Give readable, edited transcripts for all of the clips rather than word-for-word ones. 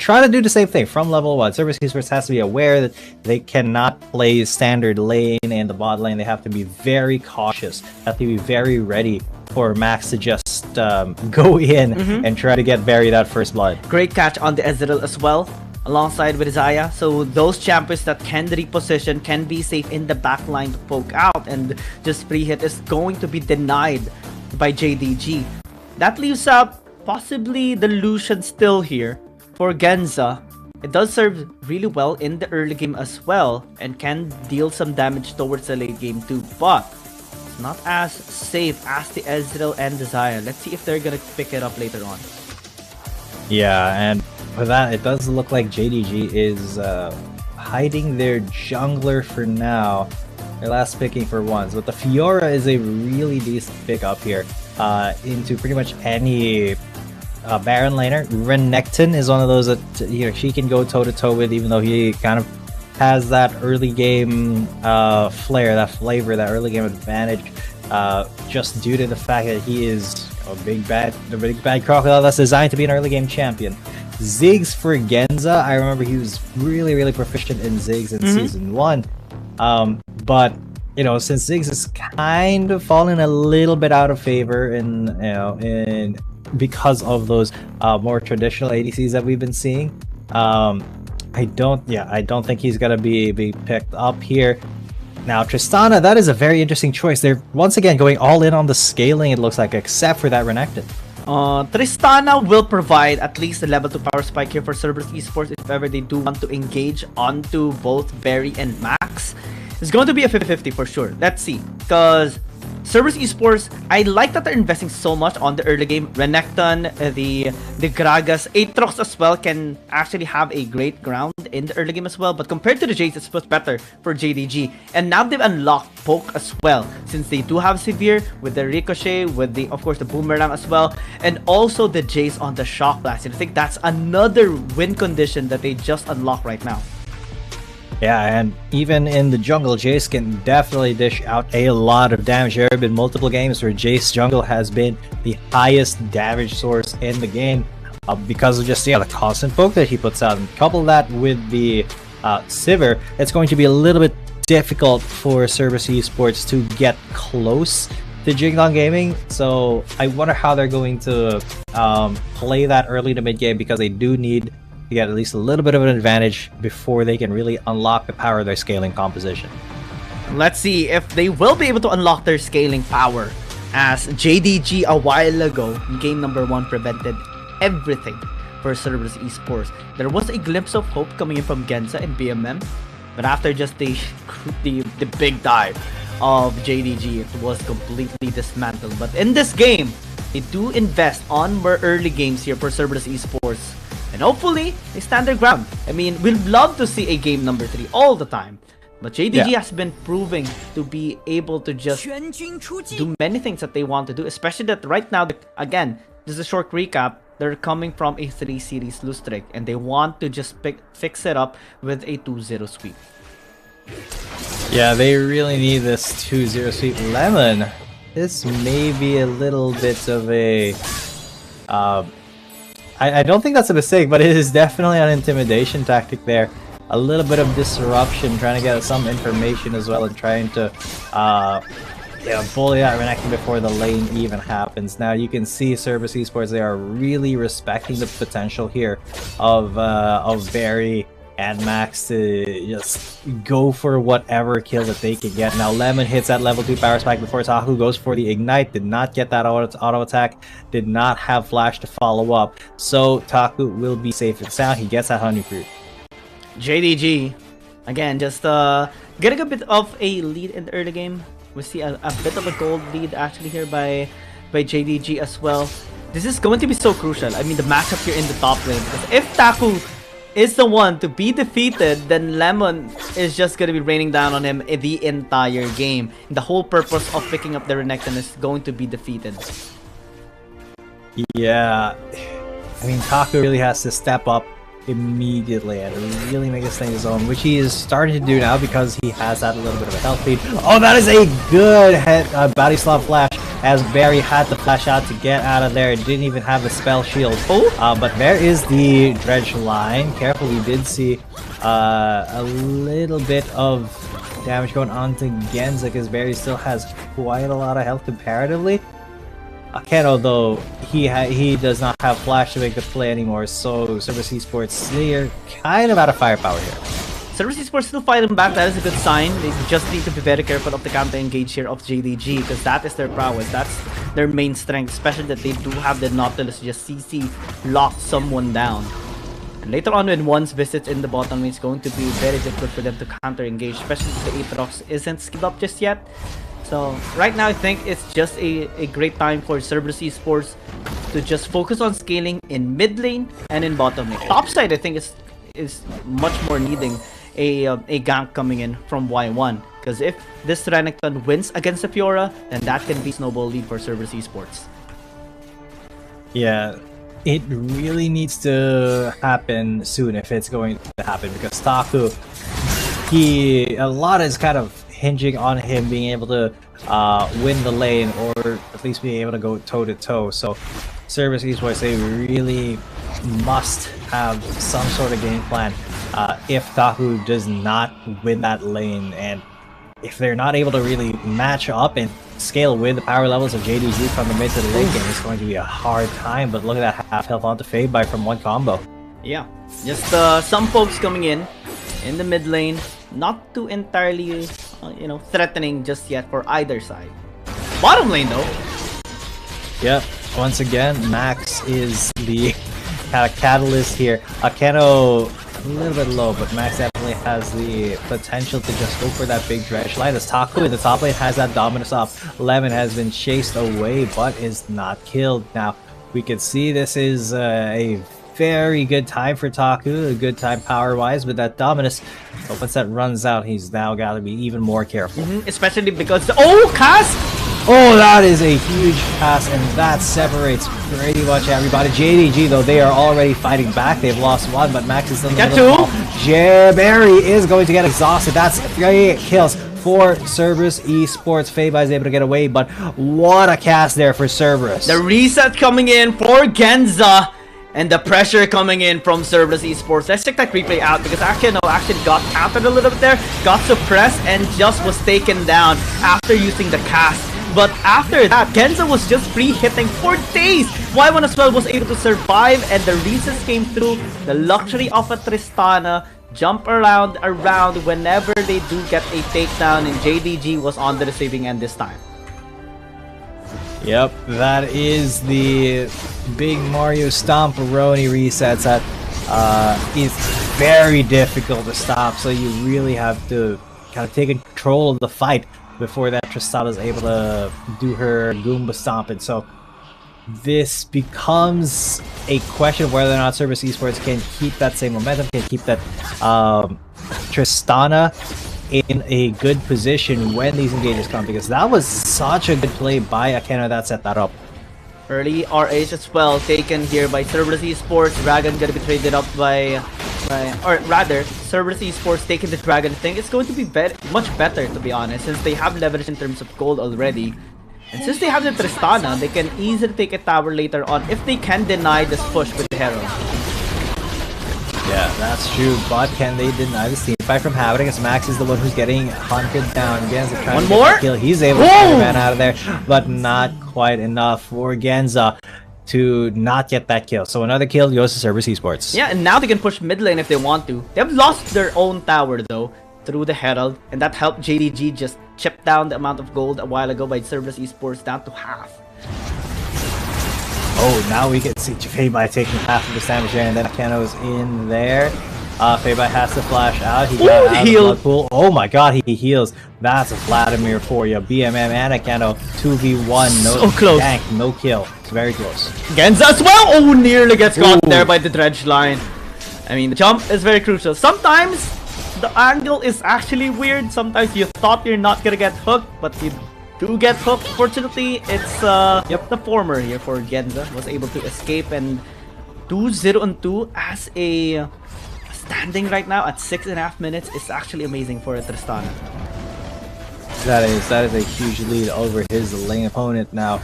try to do the same thing from level 1. Cerberus Esports has to be aware that they cannot play standard lane and the bot lane. They have to be very cautious, have to be very ready for Max to just go in and try to get bury that first blood. Great catch on the Ezreal as well, alongside with Zaya. So those champions that can reposition, can be safe in the back line to poke out and just free hit is going to be denied by JDG. That leaves up possibly the Lucian still here for Genza. It does serve really well in the early game as well and can deal some damage towards the late game too, but it's not as safe as the Ezreal and the Zaya. Let's see if they're gonna pick it up later on. Yeah, and for that, it does look like JDG is hiding their jungler for now. Their last picking for once, but the Fiora is a really decent pick up here into pretty much any Baron laner. Renekton is one of those that she can go toe to toe with, even though he kind of has that early game flair, that flavor, that early game advantage, just due to the fact that he is a big bad crocodile that's designed to be an early game champion. Ziggs for Genza, I remember he was really proficient in Ziggs in season 1, but since Ziggs is kind of fallen a little bit out of favor in because of those more traditional ADCs that we've been seeing, I don't think he's gonna be picked up here. Now Tristana, that is a very interesting choice. They're once again going all in on the scaling, it looks like, except for that Renekton. Tristana will provide at least a level 2 power spike here for Cerberus Esports if ever they do want to engage onto both Barry and Max. It's going to be a 50-50 for sure. Let's see, because Cerberus Esports, I like that they're investing so much on the early game. Renekton, the Gragas, Aatrox as well can actually have a great ground in the early game as well. But compared to the Jace, it's much better for JDG. And now they've unlocked Poke as well, since they do have Severe with the Ricochet, with of course the Boomerang as well, and also the Jace on the Shock Blast. And I think that's another win condition that they just unlocked right now. Yeah, and even in the jungle, Jace can definitely dish out a lot of damage. There have been multiple games where Jace jungle has been the highest damage source in the game because of just the constant poke that he puts out. And couple that with the Sivir, it's going to be a little bit difficult for Cerberus Esports to get close to Jingdong Gaming. So I wonder how they're going to play that early to mid game, because they do need to get at least a little bit of an advantage before they can really unlock the power of their scaling composition. Let's see if they will be able to unlock their scaling power, as JDG a while ago in game number 1 prevented everything for Cerberus Esports. There was a glimpse of hope coming in from Genza and BMM, but after just the big dive of JDG, it was completely dismantled. But in this game, they do invest on more early games here for Cerberus Esports. And hopefully, they stand their ground. I mean, we'd love to see a game number 3 all the time. But JDG has been proving to be able to just do many things that they want to do. Especially that right now, again, just a short recap, they're coming from a 3 series lose streak. And they want to just fix it up with a 2-0 sweep. Yeah, they really need this 2-0 sweep. Lemon, this may be a little bit of a... I don't think that's a mistake, but it is definitely an intimidation tactic there. A little bit of disruption, trying to get some information as well, and trying to bully that Renekton before the lane even happens. Now you can see Cerberus Esports, they are really respecting the potential here of Barry and Max to just go for whatever kill that they can get. Now Lemon hits that level 2 power spike before Taku goes for the ignite, did not get that auto attack, did not have flash to follow up, so Taku will be safe and sound. He gets that honey fruit. JDG again just getting a bit of a lead in the early game. We see a bit of a gold lead actually here by JDG as well. This is going to be so crucial. I mean, the matchup here in the top lane, because if Taku is the one to be defeated, then Lemon is just going to be raining down on him the entire game. The whole purpose of picking up the Renekton is going to be defeated. Yeah, I mean, Taku really has to step up immediately and really make this thing his own, which he is starting to do now because he has that little bit of a health lead. Oh, that is a good head body slot flash as Barry had to flash out to get out of there. It didn't even have a spell shield. But there is the dredge line. Careful, we did see a little bit of damage going on to Genza because Barry still has quite a lot of health comparatively. Akeno, though, he does not have flash to make the play anymore, so Cerberus Esports, they're kind of out of firepower here. Cerberus Esports still fighting back. That is a good sign. They just need to be very careful of the counter engage here of JDG because that is their prowess. That's their main strength, especially that they do have the Nautilus to just CC lock someone down. And later on, when once visits in the bottom lane, it's going to be very difficult for them to counter engage, especially if the Aatrox isn't skilled up just yet. So right now, I think it's just a great time for Cerberus Esports to just focus on scaling in mid lane and in bottom lane. Top side, I think, is much more needing a gank coming in from Y1, because if this Renekton wins against the Fiora, then that can be snowball lead for Cerberus Esports. Yeah, it really needs to happen soon if it's going to happen, because Taku, a lot is kind of hinging on him being able to win the lane, or at least being able to go toe to toe. So Cerberus Esports, they really must have some sort of game plan if Taku does not win that lane, and if they're not able to really match up and scale with the power levels of JDG from the mid to the late game, it's going to be a hard time. But look at that half health onto Fade from one combo. Yeah, just some folks coming in the mid lane, not too entirely threatening just yet for either side. Bottom lane though. Yep, once again, Max is the kind of catalyst here. Akeno a little bit low, but Max definitely has the potential to just go for that big dredge line. As Taku in the top lane has that Dominus up. Lemon has been chased away, but is not killed. Now, we can see this is a very good time for Taku, a good time power-wise with that Dominus. But once that runs out, he's now got to be even more careful. Especially because cast! Oh, that is a huge pass, and that separates pretty much everybody. JDG, though, they are already fighting back. They've lost one, but Max is still in the middle. Barry is going to get exhausted. That's 3 kills for Cerberus Esports. Feiba is able to get away, but what a cast there for Cerberus. The reset coming in for Genza, and the pressure coming in from Cerberus Esports. Let's check that replay out, because Akeno actually got countered a little bit there, got suppressed, and just was taken down after using the cast. But after that, Genza was just free hitting for days. Y1 as well was able to survive, and the resets came through. The luxury of a Tristana, jump around whenever they do get a takedown, and JDG was on the receiving end this time. Yep, that is the big Mario Stomperoni resets that is very difficult to stop, so you really have to kind of take control of the fight before that Tristana is able to do her Goomba Stomping. So this becomes a question of whether or not Cerberus Esports can keep that same momentum, can keep that Tristana in a good position when these engages come, because that was such a good play by Akeno that set that up. Early RH as well taken here by Cerberus Esports. Dragon gonna be traded up or rather, Cerberus Esports taking the Dragon thing. It's going to be much better, to be honest, since they have leverage in terms of gold already. And since they have the Tristana, they can easily take a tower later on if they can deny this push with the Herald. Yeah, that's true, but can they deny this team fight from happening, as Max is the one who's getting hunted down. Genza trying to get a kill. He's able to get a man out of there, but not quite enough for Genza to not get that kill. So another kill goes to Cerberus Esports. Yeah, and now they can push mid lane if they want to. They have lost their own tower though through the Herald, and that helped JDG just chip down the amount of gold a while ago by Cerberus Esports down to half. Oh, now we get to see Feiba taking half of the damage there, and then Akeno's in there. Feiba has to flash out. He got out of the blood pool. Oh my god, he heals. That's a Vladimir for you. BMM and Akeno 2v1. No tank, no kill. It's very close. Genza as well! Oh, nearly gets caught there by the dredge line. I mean, the jump is very crucial. Sometimes the angle is actually weird. Sometimes you thought you're not gonna get hooked, but you do get hooked. Fortunately, it's the former here for Genza. Was able to escape and do 0-2 as a standing right now at 6.5 minutes is actually amazing for a Tristana. That is a huge lead over his lane opponent now.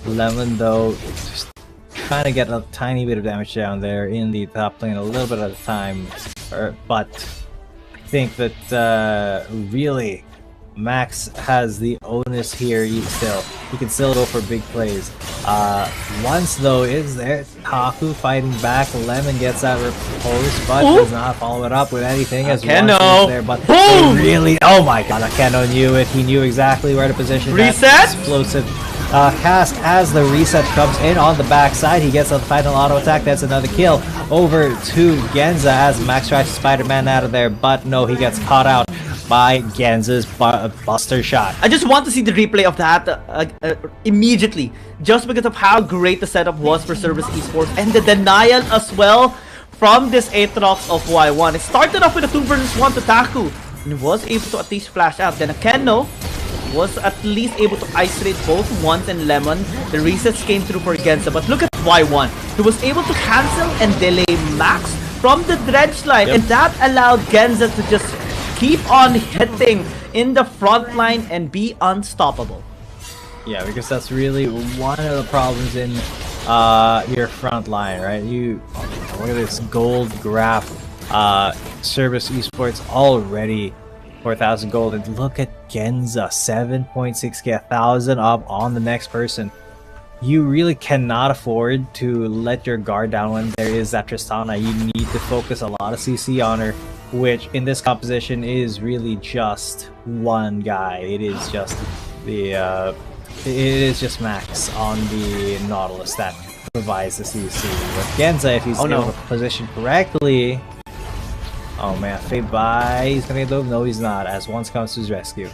Lemon though, just trying to get a tiny bit of damage down there in the top lane, a little bit at a time. But I think that really Max has the onus here. He can still go for big plays. Once though is there, Taku fighting back. Lemon gets that repulse, but does not follow it up with anything as Akeno is there. But really, oh my god, Akeno knew it. He knew exactly where to position that explosive cast as the reset comes in on the backside. He gets the final auto attack. That's another kill over to Genza as Max tries to Spider-Man out of there, but no, he gets caught out by Genza's buster shot. I just want to see the replay of that immediately, just because of how great the setup was for Cerberus Esports and the denial as well from this Aatrox of Y1. It started off with a 2 versus 1 to Taku and was able to at least flash out. Then Akeno was at least able to isolate both Wands and Lemon. The resets came through for Genza, but look at Y1. He was able to cancel and delay Max from the dredge line, and that allowed Genza to just keep on hitting in the front line and be unstoppable. Yeah, because that's really one of the problems in your front line, right? Look at this gold graph. Cerberus Esports already 4,000 gold, and look at Genza, 7.6k, 1,000 up on the next person. You really cannot afford to let your guard down when there is that Tristana. You need to focus a lot of CC on her, which in this composition is really just one guy. It is just Max on the Nautilus that provides the CC. But Genza, if he's able to position correctly, oh man, Fade by, he's gonna get dove? No, he's not, as once comes to his rescue.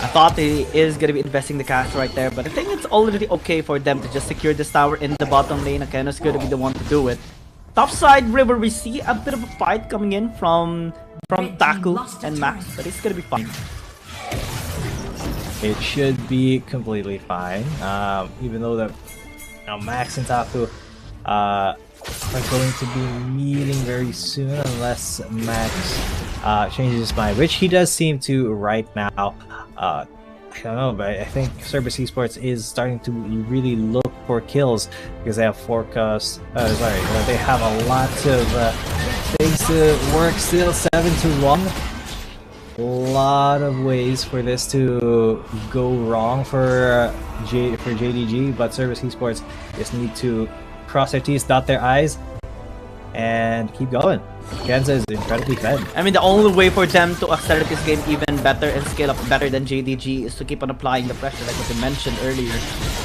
I thought he is gonna be investing the cast right there, but I think it's already okay for them to just secure this tower in the bottom lane. Akeno's gonna be the one to do it. Top side river, we see a bit of a fight coming in from Taku and Max, but it's gonna be fine. It should be completely fine, even though Max and Taku are going to be meeting very soon unless Max changes his mind, which he does seem to right now. I don't know, but I think Cerberus Esports is starting to really look for kills because they have forecast. They have a lot of things to work still. 7-1. A lot of ways for this to go wrong for JDG, but Cerberus Esports just need to cross their T's, dot their I's, and keep going. Genza is incredibly fed. I mean, the only way for them to accelerate this game even better and scale up better than JDG is to keep on applying the pressure, like what you mentioned earlier.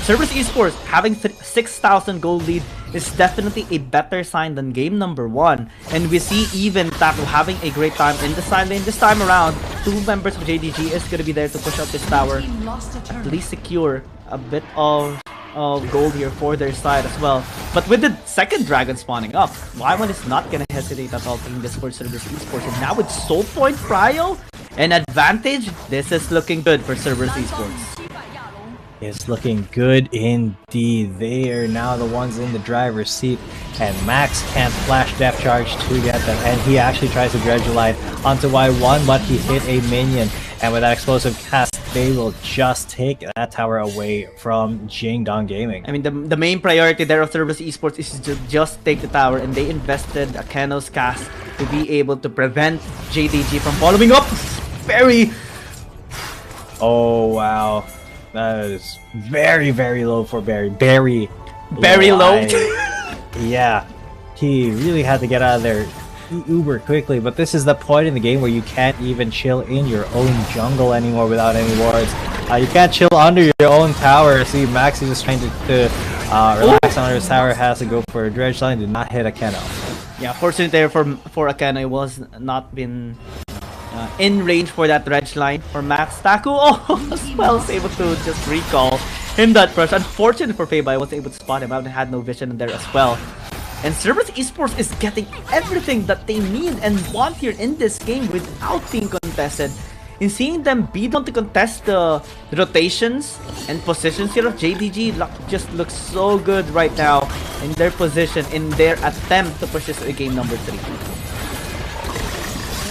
Cerberus Esports having 6,000 gold lead is definitely a better sign than game number 1. And we see even Taku having a great time in the side lane. This time around, 2 members of JDG is going to be there to push up this tower, at least secure a bit of gold here for their side as well. But with the second dragon spawning up, Y1 is not gonna hesitate at all taking this for Cerberus Esports. And now with Soul Point Cryo and advantage, this is looking good for Cerberus Esports. It's looking good indeed. They are now the ones in the driver's seat, and Max can't flash Depth Charge to get them, and he actually tries to dredge line onto Y1, but he hit a minion, and with that explosive cast, they will just take that tower away from Jingdong Gaming. I mean, the main priority there of Cerberus Esports is to just take the tower, and they invested Akeno's cast to be able to prevent JDG from following up. Oh wow, that is very, very low for Barry. Very low. Yeah, he really had to get out of there uber quickly, but this is the point in the game where you can't even chill in your own jungle anymore without any wards. You can't chill under your own tower. See, Max is just trying to relax under his tower, has to go for a dredge line, did not hit Akeno. Yeah, fortunate there for Akeno, it was not been in range for that dredge line for Max. Taku as well is able to just recall in that brush. Unfortunate for Feibai, was able to spot him out and had no vision in there as well. And Cerberus Esports is getting everything that they need and want here in this game without being contested. In seeing them be able to contest the rotations and positions here of JDG, just looks so good right now in their position, in their attempt to push this to game number 3.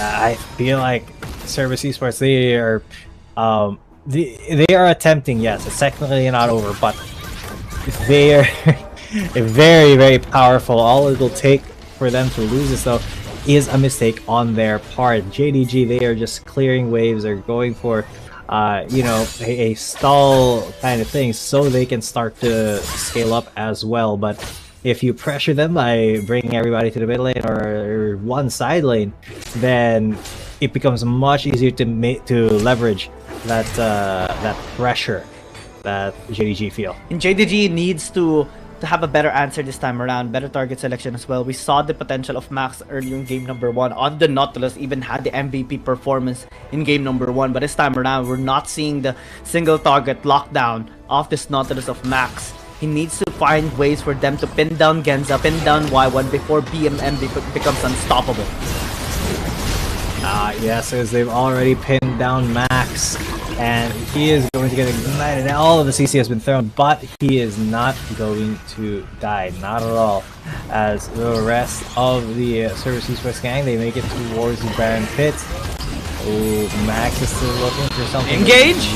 I feel like Cerberus Esports, they are They are attempting, yes. It's technically not over, but they are very, very powerful. All it'll take for them to lose this, though, is a mistake on their part. JDG, they are just clearing waves. They're going for, you know, a stall kind of thing so they can start to scale up as well. But if you pressure them by bringing everybody to the mid lane or one side lane, then it becomes much easier to leverage that that pressure that JDG feel. And JDG needs to have a better answer this time around, better target selection as well. We saw the potential of Max earlier in game number 1 on the Nautilus, even had the MVP performance in game number 1, but this time around we're not seeing the single target lockdown of this Nautilus of Max. He needs to find ways for them to pin down Genza, pin down Y1 before BMM becomes unstoppable. Yes, as they've already pinned down Max, and he is going to get ignited. All of the CC has been thrown, but he is not going to die, not at all. As the rest of the Service Esports gang, they make it towards the Baron pit. Oh, Max is still looking for something. Engage!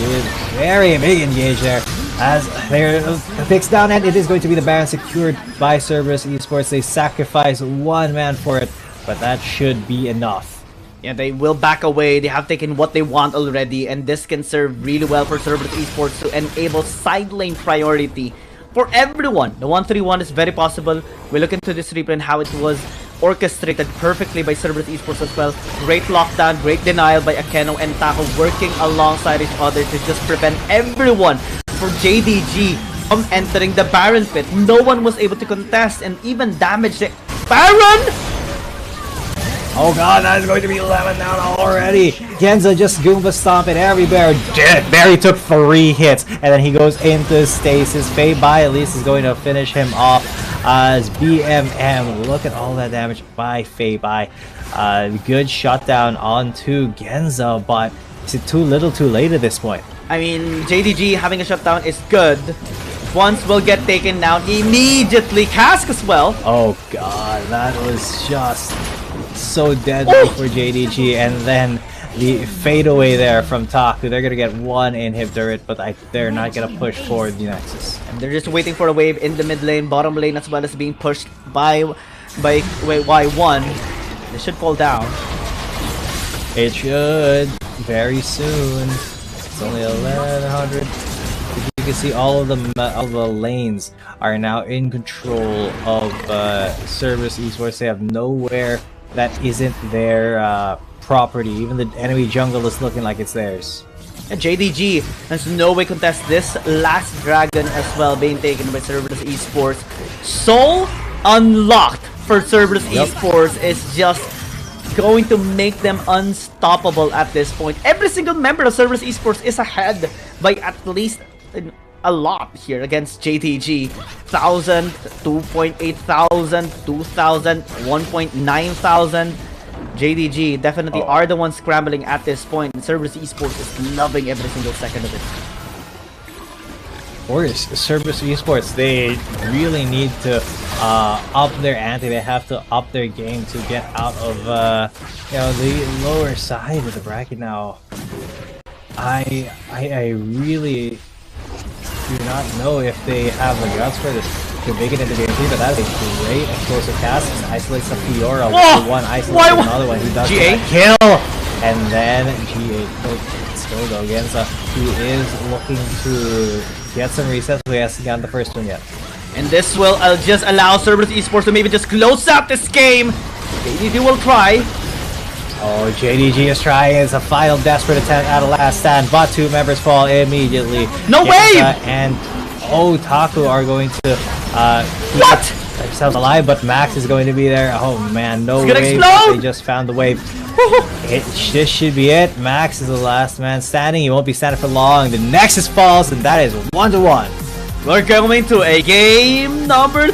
Very big engage there. As they're fixed down, and it is going to be the Baron secured by Cerberus Esports. They sacrifice one man for it, but that should be enough. Yeah, they will back away. They have taken what they want already, and this can serve really well for Cerberus Esports to enable side lane priority for everyone. The 1-3-1 is very possible. We look into this replay and how it was orchestrated perfectly by Cerberus Esports as well. Great lockdown, great denial by Akeno and Taco working alongside each other to just prevent everyone from JDG from entering the Baron pit. No one was able to contest and even damage the Baron! Oh god, that is going to be lemon down already. Genza just Goomba stomping every bear. Dead. Barry took 3 hits, and then he goes into stasis. Fei-Bai at least is going to finish him off as BMM. Look at all that damage by Fei-Bai. Good shutdown onto Genza, but is it too little too late at this point? I mean, JDG having a shutdown is good. Once will get taken down immediately. Cask as well. Oh god, that was just so deadly for JDG, and then the fadeaway there from Taku. They're gonna get 1 inhib turret, but they're not gonna push forward the Nexus. And they're just waiting for a wave in the mid lane, bottom lane as well as being pushed by Y1. They should fall down. It should very soon. It's only 1100. You can see all of the lanes are now in control of Cerberus Esports. They have nowhere that isn't their property. Even the enemy jungle is looking like it's theirs. And JDG has no way contest this last dragon as well, being taken by Cerberus Esports. Soul unlocked for Cerberus Esports is just going to make them unstoppable at this point. Every single member of Cerberus Esports is ahead by at least a lot here against JDG. 1,000, 2.8 thousand, 2,000, 1.9 thousand. JDG definitely are the ones scrambling at this point. Cerberus Esports is loving every single second of it. Of course, Cerberus Esports, they really need to up their ante. They have to up their game to get out of you know, the lower side of the bracket now. I really do not know if they have the guts for this to make it into game 3, but that is a great explosive cast. Isolates the Fiora with one, isolates another one. He does that kill, and then GA still go against who is looking to get some resets. He hasn't gotten the first one yet. And this will just allow Cerberus Esports to maybe just close out this game. JDG will try. Oh, JDG is trying. It's a final desperate attempt at a last stand, but 2 members fall immediately. No way! And Taku are going to keep themselves alive, but Max is going to be there. Oh man, no way! They just found the wave. This should be it. Max is the last man standing. He won't be standing for long. The Nexus falls, and that is 1-1. We're going to a game number